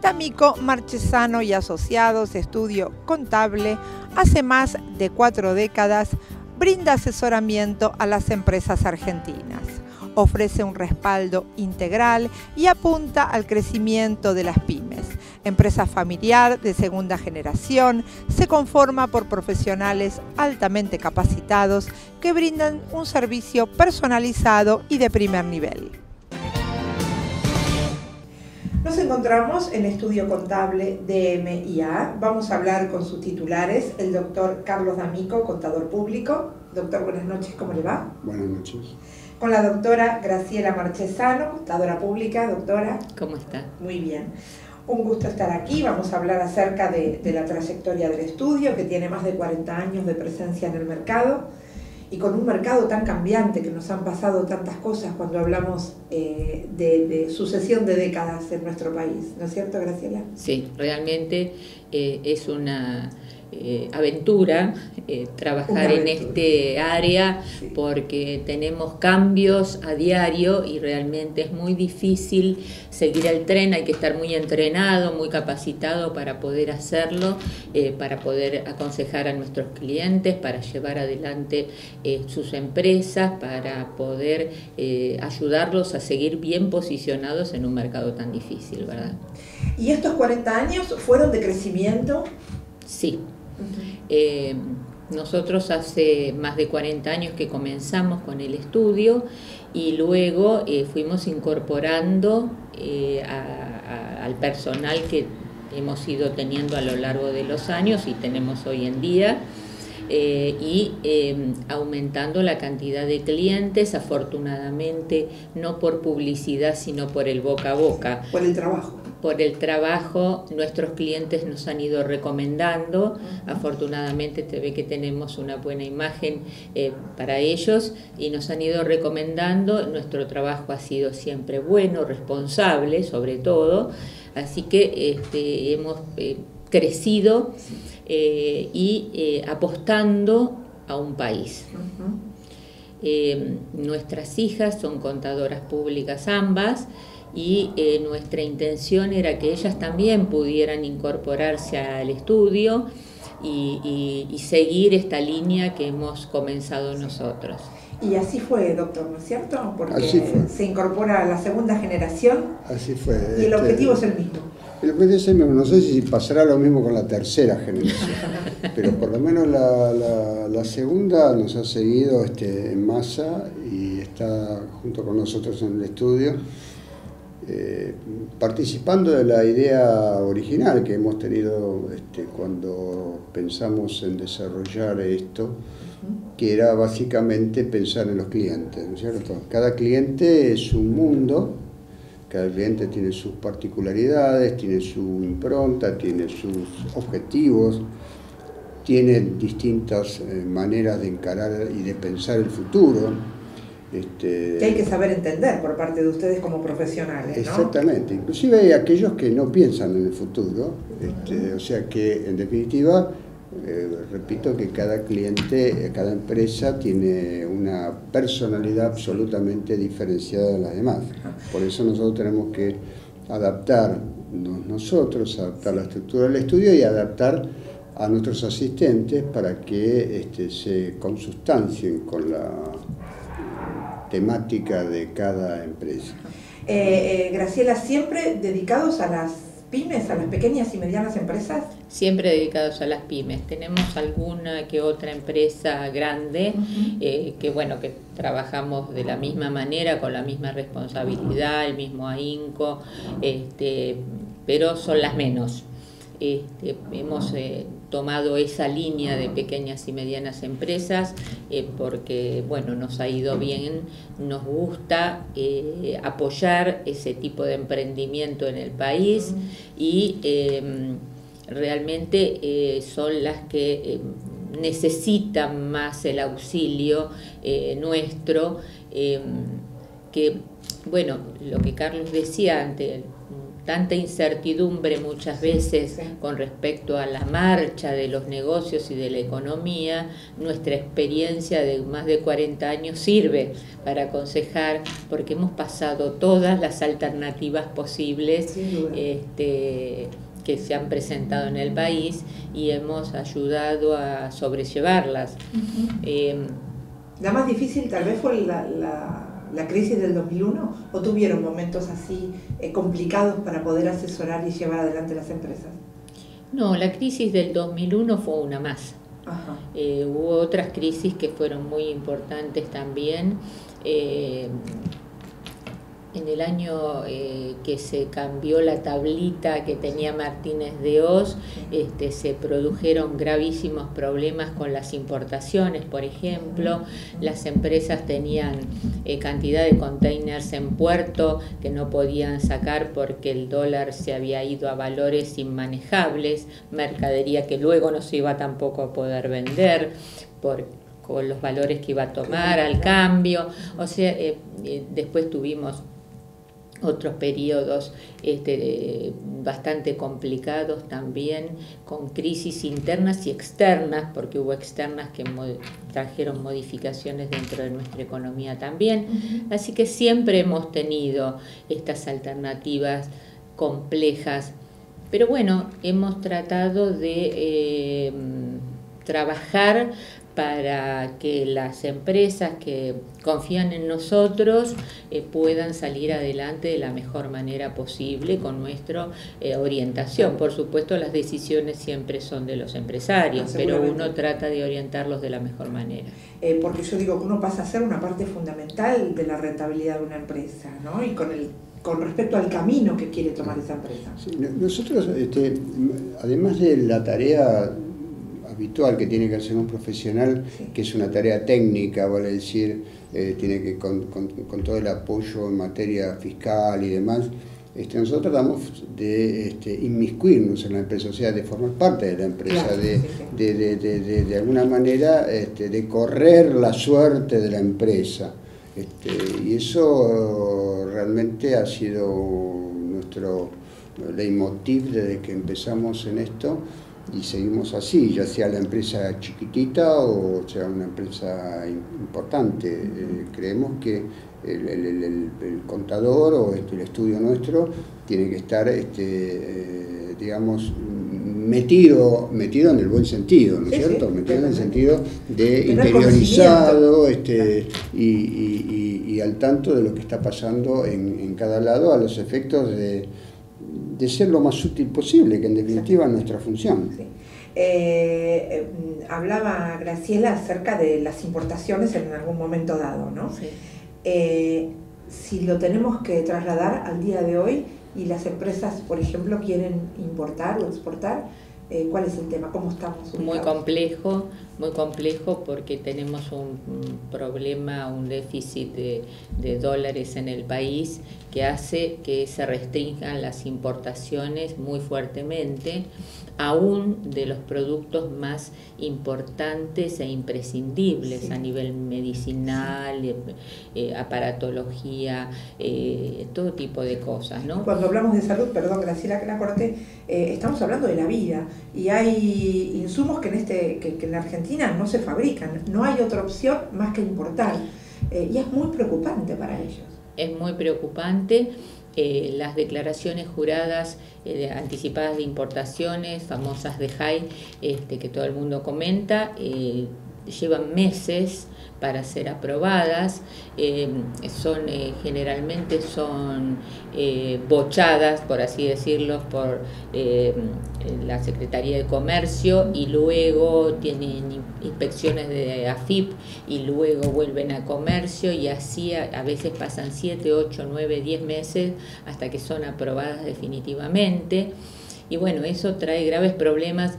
D'Amico Marchesano y Asociados, estudio contable, hace más de 4 décadas brinda asesoramiento a las empresas argentinas. Ofrece un respaldo integral y apunta al crecimiento de las pymes. Empresa familiar de segunda generación, se conforma por profesionales altamente capacitados que brindan un servicio personalizado y de primer nivel. Nos encontramos en Estudio Contable DMIA. Vamos a hablar con sus titulares, el doctor Carlos D'Amico, contador público. Doctor, buenas noches, ¿cómo le va? Buenas noches. Con la doctora Graciela Marchesano, contadora pública. Doctora. ¿Cómo está? Muy bien. Un gusto estar aquí. Vamos a hablar acerca de la trayectoria del estudio, que tiene más de 40 años de presencia en el mercado, y con un mercado tan cambiante, que nos han pasado tantas cosas cuando hablamos de sucesión de décadas en nuestro país. ¿No es cierto, Graciela? Sí, realmente es una aventura trabajar en este área, sí, porque tenemos cambios a diario y realmente es muy difícil seguir el tren. Hay que estar muy entrenado, muy capacitado para poder hacerlo, para poder aconsejar a nuestros clientes, para llevar adelante sus empresas, para poder ayudarlos a seguir bien posicionados en un mercado tan difícil, ¿verdad? ¿Y estos 40 años fueron de crecimiento? Sí. Nosotros hace más de 40 años que comenzamos con el estudio y luego fuimos incorporando al personal que hemos ido teniendo a lo largo de los años y tenemos hoy en día, y aumentando la cantidad de clientes, afortunadamente no por publicidad sino por el boca a boca. Por el trabajo. Por el trabajo, nuestros clientes nos han ido recomendando. Afortunadamente te ve que tenemos una buena imagen para ellos y nos han ido recomendando. Nuestro trabajo ha sido siempre bueno, responsable sobre todo, así que hemos crecido y apostando a un país. Nuestras hijas son contadoras públicas ambas, y nuestra intención era que ellas también pudieran incorporarse al estudio y seguir esta línea que hemos comenzado nosotros. Y así fue, doctor, ¿no es cierto? Porque así fue. Se incorpora a la segunda generación. Así fue. Y el objetivo es el mismo. El objetivo es el mismo. No sé si pasará lo mismo con la tercera generación, pero por lo menos la segunda nos ha seguido en masa y está junto con nosotros en el estudio, participando de la idea original que hemos tenido cuando pensamos en desarrollar esto, que era básicamente pensar en los clientes, ¿no es cierto? Cada cliente es un mundo, cada cliente tiene sus particularidades, tiene su impronta, tiene sus objetivos, tiene distintas maneras de encarar y de pensar el futuro. Que hay que saber entender por parte de ustedes como profesionales, ¿no? Exactamente, inclusive hay aquellos que no piensan en el futuro, o sea que en definitiva, repito que cada cliente, cada empresa tiene una personalidad absolutamente diferenciada de las demás. Por eso nosotros tenemos que adaptar adaptar la estructura del estudio y adaptar a nuestros asistentes para que se consustancien con la temática de cada empresa. Graciela, ¿siempre dedicados a las pymes, a las pequeñas y medianas empresas? Siempre dedicados a las pymes. Tenemos alguna que otra empresa grande, que bueno, que trabajamos de la misma manera, con la misma responsabilidad, el mismo ahínco, pero son las menos. Hemos tomado esa línea de pequeñas y medianas empresas porque bueno, nos ha ido bien, nos gusta apoyar ese tipo de emprendimiento en el país y realmente son las que necesitan más el auxilio nuestro, que bueno, lo que Carlos decía antes, tanta incertidumbre muchas veces con respecto a la marcha de los negocios y de la economía, nuestra experiencia de más de 40 años sirve para aconsejar, porque hemos pasado todas las alternativas posibles que se han presentado en el país y hemos ayudado a sobrellevarlas. ¿La más difícil tal vez fue la crisis del 2001 o tuvieron momentos así complicados para poder asesorar y llevar adelante las empresas? No, la crisis del 2001 fue una más. Hubo otras crisis que fueron muy importantes también. En el año que se cambió la tablita que tenía Martínez de Hoz, se produjeron gravísimos problemas con las importaciones, por ejemplo. Las empresas tenían cantidad de containers en puerto que no podían sacar porque el dólar se había ido a valores inmanejables, mercadería que luego no se iba tampoco a poder vender con los valores que iba a tomar al cambio. O sea, después tuvimos otros periodos bastante complicados también, con crisis internas y externas, porque hubo externas que trajeron modificaciones dentro de nuestra economía también. Así que siempre hemos tenido estas alternativas complejas, pero bueno, hemos tratado de trabajar para que las empresas que confían en nosotros puedan salir adelante de la mejor manera posible con nuestra orientación. Por supuesto, las decisiones siempre son de los empresarios, pero uno trata de orientarlos de la mejor manera. Porque yo digo que uno pasa a ser una parte fundamental de la rentabilidad de una empresa, ¿no? Y con respecto al camino que quiere tomar esa empresa. Sí, nosotros, además de la tarea habitual que tiene que hacer un profesional, que es una tarea técnica, vale decir, tiene que con todo el apoyo en materia fiscal y demás, nosotros tratamos de inmiscuirnos en la empresa, o sea, de formar parte de la empresa, claro, de alguna manera de correr la suerte de la empresa. Y eso realmente ha sido nuestro leitmotiv desde que empezamos en esto. Y seguimos así, ya sea la empresa chiquitita o sea una empresa importante. Creemos que el contador o el estudio nuestro tiene que estar, digamos, metido en el buen sentido, ¿no es cierto? Metido en el sentido de interiorizado y al tanto de lo que está pasando en cada lado a los efectos de ser lo más útil posible, que en definitiva es nuestra función. Sí. Hablaba Graciela acerca de las importaciones en algún momento dado, ¿no? Sí. Si lo tenemos que trasladar al día de hoy y las empresas, por ejemplo, quieren importar o exportar, ¿cuál es el tema? ¿Cómo estamos ubicados? Muy complejo porque tenemos un problema, un déficit de dólares en el país que hace que se restrinjan las importaciones muy fuertemente, aún de los productos más importantes e imprescindibles a nivel medicinal, aparatología, todo tipo de cosas, ¿no? Cuando hablamos de salud, perdón Graciela que la corté, estamos hablando de la vida y hay insumos que en la Argentina no se fabrican, no hay otra opción más que importar y es muy preocupante para ellos. Es muy preocupante. Las declaraciones juradas anticipadas de importaciones, famosas de JAI, que todo el mundo comenta, llevan meses para ser aprobadas, generalmente son bochadas, por así decirlo, por la Secretaría de Comercio y luego tienen inspecciones de AFIP y luego vuelven a Comercio y así a veces pasan 7, 8, 9, 10 meses hasta que son aprobadas definitivamente. Y bueno, eso trae graves problemas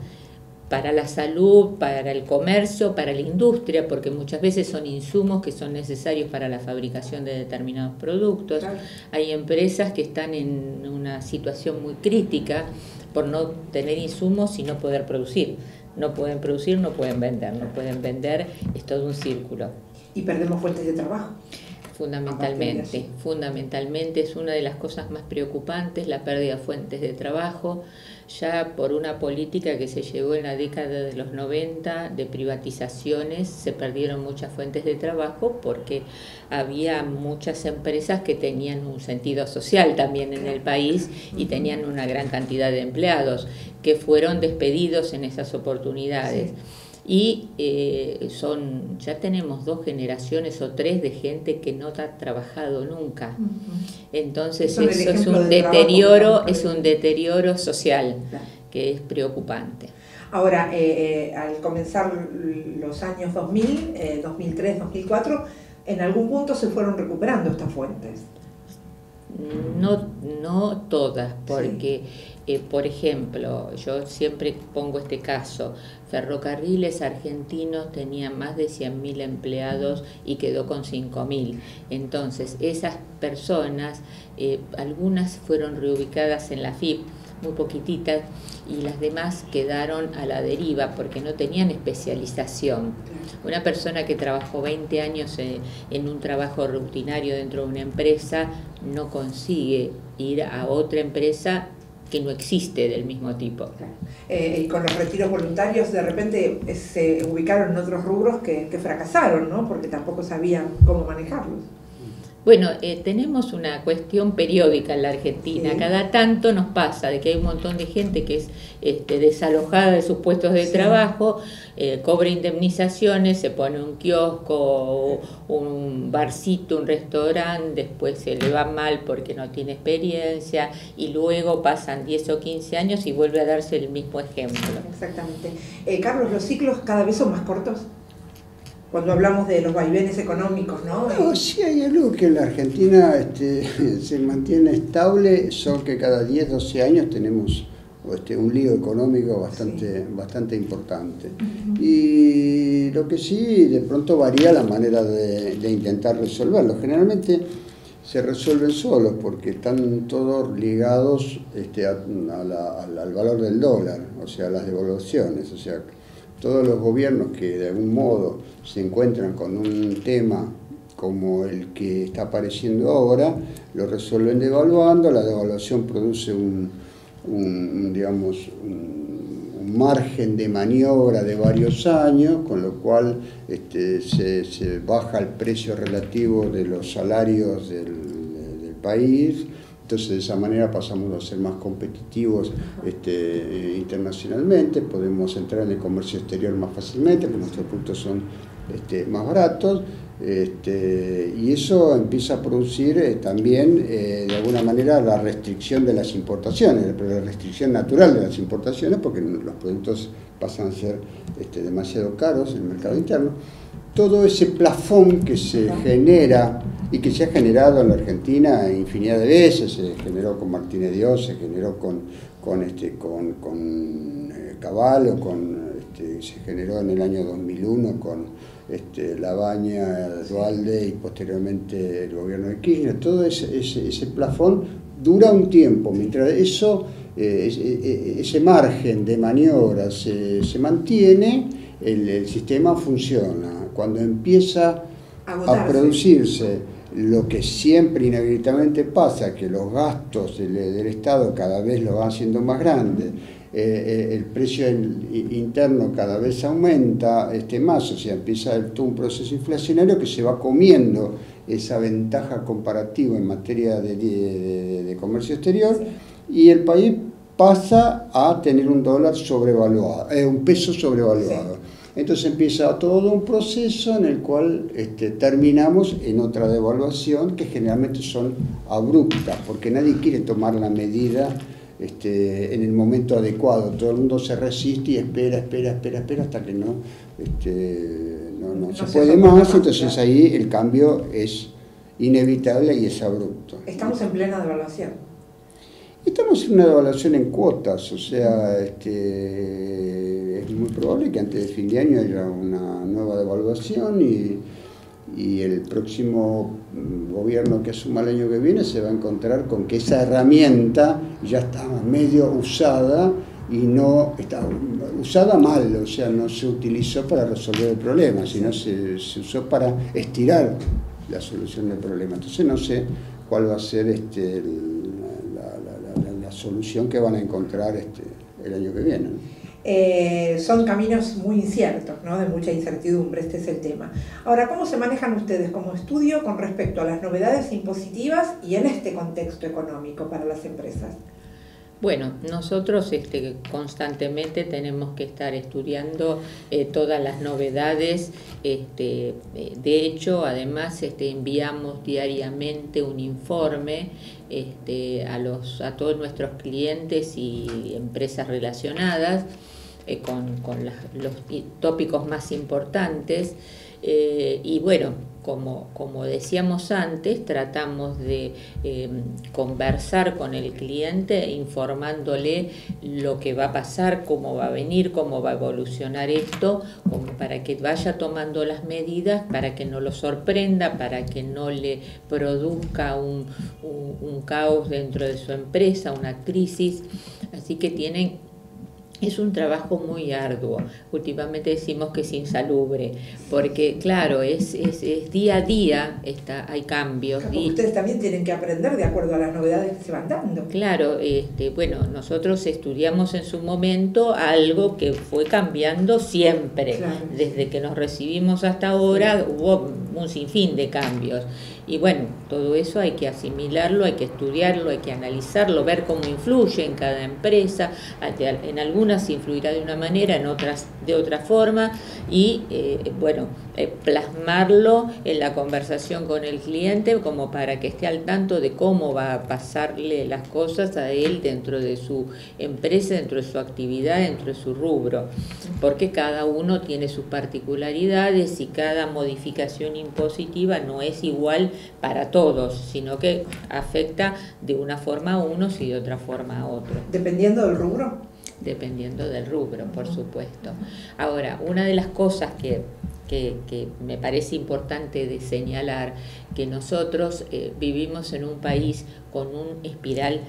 para la salud, para el comercio, para la industria, porque muchas veces son insumos que son necesarios para la fabricación de determinados productos. Claro. Hay empresas que están en una situación muy crítica por no tener insumos y no poder producir. No pueden producir, no pueden vender. No pueden vender, es todo un círculo. Y perdemos fuentes de trabajo. Fundamentalmente es una de las cosas más preocupantes, la pérdida de fuentes de trabajo, ya por una política que se llevó en la década de los 90 de privatizaciones, se perdieron muchas fuentes de trabajo porque había muchas empresas que tenían un sentido social también en el país y tenían una gran cantidad de empleados que fueron despedidos en esas oportunidades. Y ya tenemos 2 generaciones o 3 de gente que no ha trabajado nunca. Entonces eso es un deterioro social que es preocupante. Ahora, al comenzar los años 2000, 2003, 2004, en algún punto se fueron recuperando estas fuentes. No todas, porque, por ejemplo, yo siempre pongo este caso, Ferrocarriles Argentinos tenía más de 100.000 empleados y quedó con 5.000. Entonces, esas personas, algunas fueron reubicadas en la FIP, muy poquititas, y las demás quedaron a la deriva porque no tenían especialización. Una persona que trabajó 20 años en un trabajo rutinario dentro de una empresa no consigue ir a otra empresa que no existe del mismo tipo. Y con los retiros voluntarios de repente se ubicaron en otros rubros que fracasaron, ¿no? Porque tampoco sabían cómo manejarlos. Bueno, tenemos una cuestión periódica en la Argentina. Cada tanto nos pasa de que hay un montón de gente que es desalojada de sus puestos de trabajo, cobra indemnizaciones, se pone un kiosco, un barcito, un restaurante, después se le va mal porque no tiene experiencia y luego pasan 10 o 15 años y vuelve a darse el mismo ejemplo. Exactamente. Carlos, ¿los ciclos cada vez son más cortos? Cuando hablamos de los vaivenes económicos, ¿no? No, sí hay algo que en la Argentina se mantiene estable, son que cada 10, 12 años tenemos un lío económico bastante importante. Y lo que sí, de pronto varía la manera de intentar resolverlo. Generalmente se resuelven solos porque están todos ligados al valor del dólar, o sea, a las devaluaciones, o sea, todos los gobiernos que de algún modo se encuentran con un tema como el que está apareciendo ahora, lo resuelven devaluando, la devaluación produce un margen de maniobra de varios años, con lo cual se baja el precio relativo de los salarios del país. Entonces, de esa manera pasamos a ser más competitivos internacionalmente, podemos entrar en el comercio exterior más fácilmente, porque nuestros productos son más baratos, y eso empieza a producir también, de alguna manera, la restricción de las importaciones, pero la restricción natural de las importaciones, porque los productos pasan a ser demasiado caros en el mercado interno. Todo ese plafón que se genera y que se ha generado en la Argentina infinidad de veces, se generó con Martínez Dios, se generó con Cavallo, se generó en el año 2001 con Labaña, Duhalde y posteriormente el gobierno de Kirchner. Todo ese plafón dura un tiempo, mientras ese margen de maniobra se mantiene, el sistema funciona. Cuando empieza a producirse lo que siempre inevitablemente pasa, que los gastos del Estado cada vez lo van haciendo más grandes, el precio interno cada vez aumenta más, o sea, empieza todo un proceso inflacionario que se va comiendo esa ventaja comparativa en materia de comercio exterior, y el país pasa a tener un dólar sobrevaluado, un peso sobrevaluado. Entonces empieza todo un proceso en el cual terminamos en otra devaluación que generalmente son abruptas, porque nadie quiere tomar la medida en el momento adecuado. Todo el mundo se resiste y espera hasta que no se puede más, entonces ahí el cambio es inevitable y es abrupto. Estamos en plena devaluación. Estamos en una devaluación en cuotas, o sea, es muy probable que antes de fin de año haya una nueva devaluación y el próximo gobierno que asuma el año que viene se va a encontrar con que esa herramienta ya está medio usada y no está usada mal, o sea, no se utilizó para resolver el problema, sino se usó para estirar la solución del problema. Entonces no sé cuál va a ser la solución que van a encontrar el año que viene, ¿no? Son caminos muy inciertos, ¿no? De mucha incertidumbre, este es el tema. Ahora, ¿cómo se manejan ustedes como estudio con respecto a las novedades impositivas y en este contexto económico para las empresas? Bueno, nosotros constantemente tenemos que estar estudiando todas las novedades. De hecho, además enviamos diariamente un informe a todos nuestros clientes y empresas relacionadas con los tópicos más importantes. Y bueno, como decíamos antes, tratamos de conversar con el cliente informándole lo que va a pasar, cómo va a venir, cómo va a evolucionar esto, como para que vaya tomando las medidas, para que no lo sorprenda, para que no le produzca un caos dentro de su empresa, una crisis. Así que es un trabajo muy arduo. Últimamente decimos que es insalubre, porque claro, es día a día, hay cambios. Porque ustedes también tienen que aprender de acuerdo a las novedades que se van dando. Claro, bueno, nosotros estudiamos en su momento algo que fue cambiando siempre. Claro. Desde que nos recibimos hasta ahora hubo un sinfín de cambios. Y bueno, todo eso hay que asimilarlo, hay que estudiarlo, hay que analizarlo, ver cómo influye en cada empresa. En algunas influirá de una manera, en otras de otra forma, y plasmarlo en la conversación con el cliente como para que esté al tanto de cómo va a pasarle las cosas a él dentro de su empresa, dentro de su actividad, dentro de su rubro, porque cada uno tiene sus particularidades y cada modificación impositiva no es igual para todos, sino que afecta de una forma a unos y de otra forma a otros. ¿Dependiendo del rubro? Dependiendo del rubro, por supuesto. Ahora, una de las cosas que me parece importante de señalar, que nosotros vivimos en un país con un espiral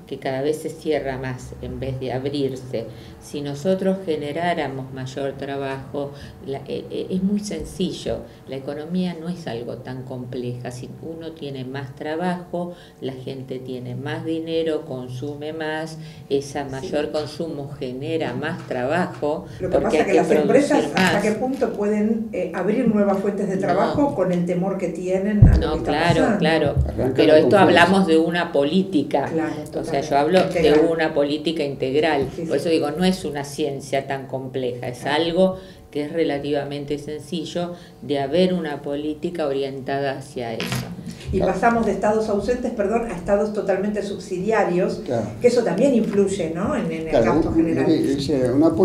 que cada vez se cierra más en vez de abrirse. Si nosotros generáramos mayor trabajo, es muy sencillo, la economía no es algo tan compleja. Si uno tiene más trabajo, la gente tiene más dinero, consume más, ese mayor consumo genera más trabajo. Lo que pasa es que las empresas, ¿hasta qué punto pueden abrir nuevas fuentes de trabajo con el temor que tienen a lo que está pasando? Claro, pero esto hablamos de una política. Claro, o sea, yo hablo integral, de una política integral. Sí, por eso digo, no es una ciencia tan compleja, es algo que es relativamente sencillo de haber una política orientada hacia eso. Y pasamos de estados ausentes, a estados totalmente subsidiarios, claro, que eso también influye, ¿no? en el gasto general. Una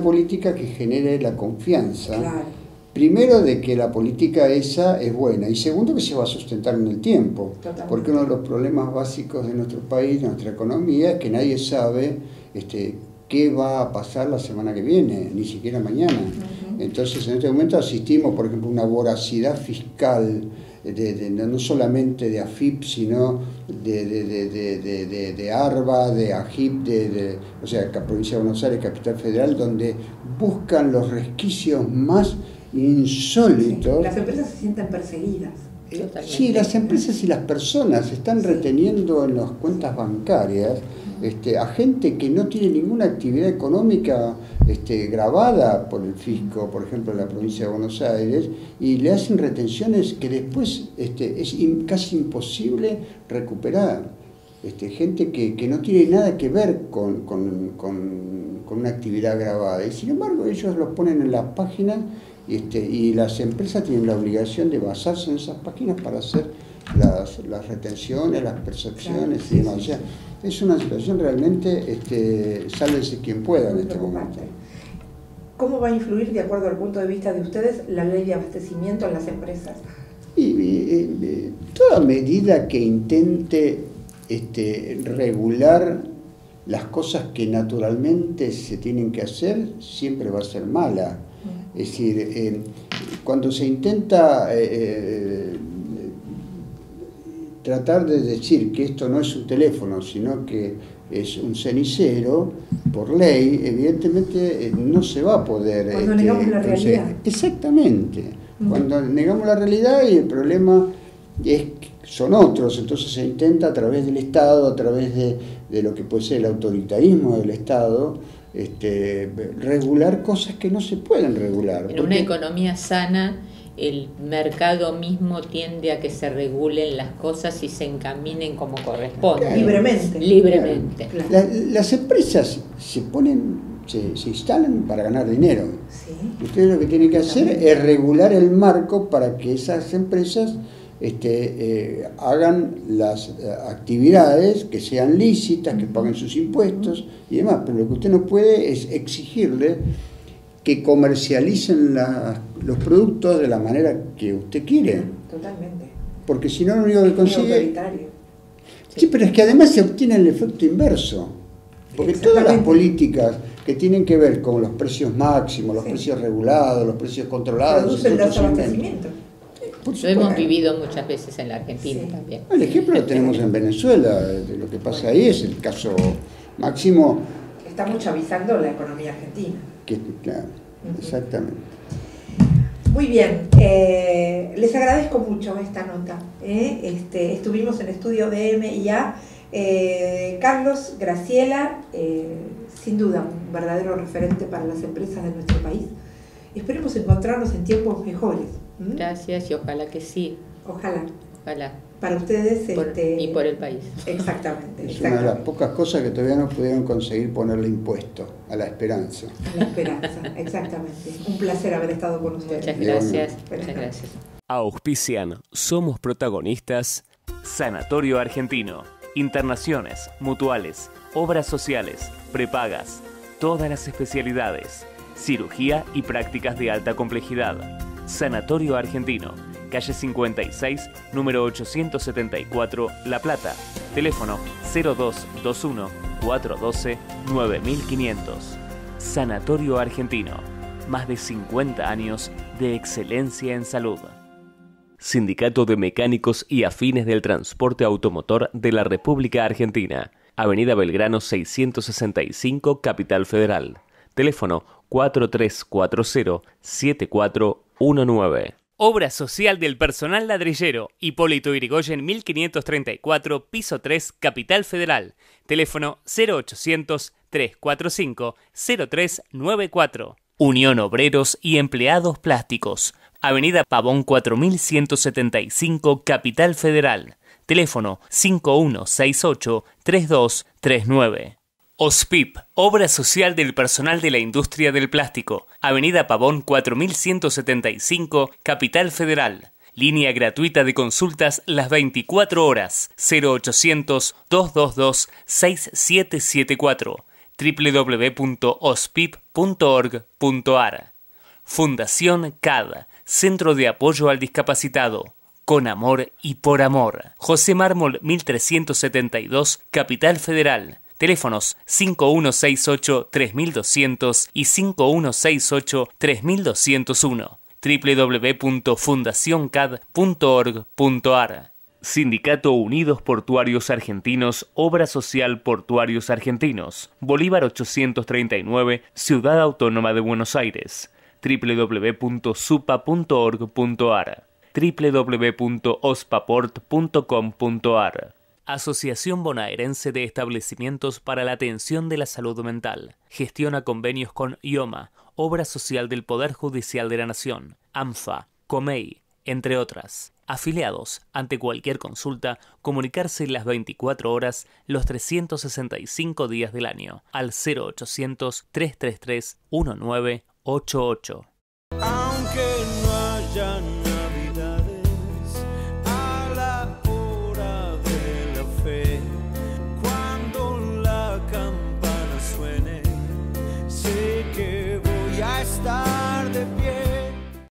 política que genere la confianza. Claro. Primero, de que la política esa es buena, y segundo, que se va a sustentar en el tiempo. Totalmente. Porque uno de los problemas básicos de nuestro país, de nuestra economía, es que nadie sabe qué va a pasar la semana que viene, ni siquiera mañana. Uh-huh. Entonces, en este momento asistimos, por ejemplo, a una voracidad fiscal, no solamente de AFIP, sino de ARBA, de AGIP, o sea, provincia de Buenos Aires, Capital Federal, donde buscan los resquicios más insólitos. Sí, las empresas se sienten perseguidas. Sí, las empresas y las personas están reteniendo en las cuentas bancarias a gente que no tiene ninguna actividad económica grabada por el fisco, por ejemplo en la provincia de Buenos Aires, y le hacen retenciones que después es casi imposible recuperar. Gente que no tiene nada que ver con una actividad grabada, y sin embargo ellos los ponen en las páginas. Y las empresas tienen la obligación de basarse en esas páginas para hacer las retenciones, las percepciones, claro, y demás. O sea, es una situación realmente, sálvese quien pueda en este momento. ¿Cómo va a influir, de acuerdo al punto de vista de ustedes, la ley de abastecimiento en las empresas? Toda medida que intente regular las cosas que naturalmente se tienen que hacer siempre va a ser mala. Es decir, cuando se intenta tratar de decir que esto no es un teléfono, sino que es un cenicero, por ley, evidentemente no se va a poder... Cuando negamos la realidad. Exactamente. Cuando negamos la realidad y el problema son otros, entonces se intenta a través del Estado, a través de lo que puede ser el autoritarismo del Estado, regular cosas que no se pueden regular. En una economía sana, el mercado mismo tiende a que se regulen las cosas y se encaminen como corresponde. Claro. Libremente. Claro. Las empresas se instalan para ganar dinero. Sí. Ustedes lo que tienen que hacer es regular el marco para que esas empresas hagan las actividades que sean lícitas, que paguen sus impuestos y demás. Pero lo que usted no puede es exigirle que comercialicen los productos de la manera que usted quiere. Totalmente. Porque si no, lo único que consigue... autoritario. Sí, pero es que además se obtiene el efecto inverso. Porque todas las políticas que tienen que ver con los precios máximos, los precios regulados, los precios controlados... Producen desabastecimiento. Lo hemos vivido muchas veces en la Argentina también. El ejemplo lo tenemos en Venezuela, de lo que pasa ahí es el caso máximo. Estamos chavizando la economía argentina. Claro, exactamente. Muy bien, les agradezco mucho esta nota. Estuvimos en estudio de MIA. Carlos, Graciela, sin duda un verdadero referente para las empresas de nuestro país. Esperemos encontrarnos en tiempos mejores. Gracias y ojalá que sí. Ojalá. Ojalá. Para ustedes y por el país. Exactamente. Es una de las pocas cosas que todavía no pudieron conseguir ponerle impuesto a la esperanza. A la esperanza, exactamente. Un placer haber estado con ustedes. Muchas gracias. Muchas gracias. Auspician Somos Protagonistas, Sanatorio Argentino, internaciones, mutuales, obras sociales, prepagas, todas las especialidades, cirugía y prácticas de alta complejidad. Sanatorio Argentino, calle 56, número 874, La Plata. Teléfono 0221-412-9500. Sanatorio Argentino, más de 50 años de excelencia en salud. Sindicato de Mecánicos y Afines del Transporte Automotor de la República Argentina. Avenida Belgrano 665, Capital Federal. Teléfono 4340-7419. Obra social del personal ladrillero. Hipólito Yrigoyen 1534, piso 3, Capital Federal. Teléfono 0800-345-0394. Unión Obreros y Empleados Plásticos. Avenida Pavón 4175, Capital Federal. Teléfono 5168-3239. OSPIP, Obra Social del Personal de la Industria del Plástico. Avenida Pavón 4175, Capital Federal. Línea gratuita de consultas las 24 horas. 0800-222-6774. www.ospip.org.ar. Fundación CAD, Centro de Apoyo al Discapacitado. Con amor y por amor. José Mármol 1372, Capital Federal. Teléfonos 5168-3200 y 5168-3201. www.fundacioncad.org.ar. Sindicato Unidos Portuarios Argentinos, Obra Social Portuarios Argentinos. Bolívar 839, Ciudad Autónoma de Buenos Aires. www.supa.org.ar. www.ospaport.com.ar. Asociación Bonaerense de Establecimientos para la Atención de la Salud Mental. Gestiona convenios con IOMA, Obra Social del Poder Judicial de la Nación, AMFA, COMEI, entre otras. Afiliados, ante cualquier consulta, comunicarse las 24 horas, los 365 días del año, al 0800-333-1988. Aunque no haya navidades, a la hora de la fe, cuando la campana suene, sé que voy a estar de pie.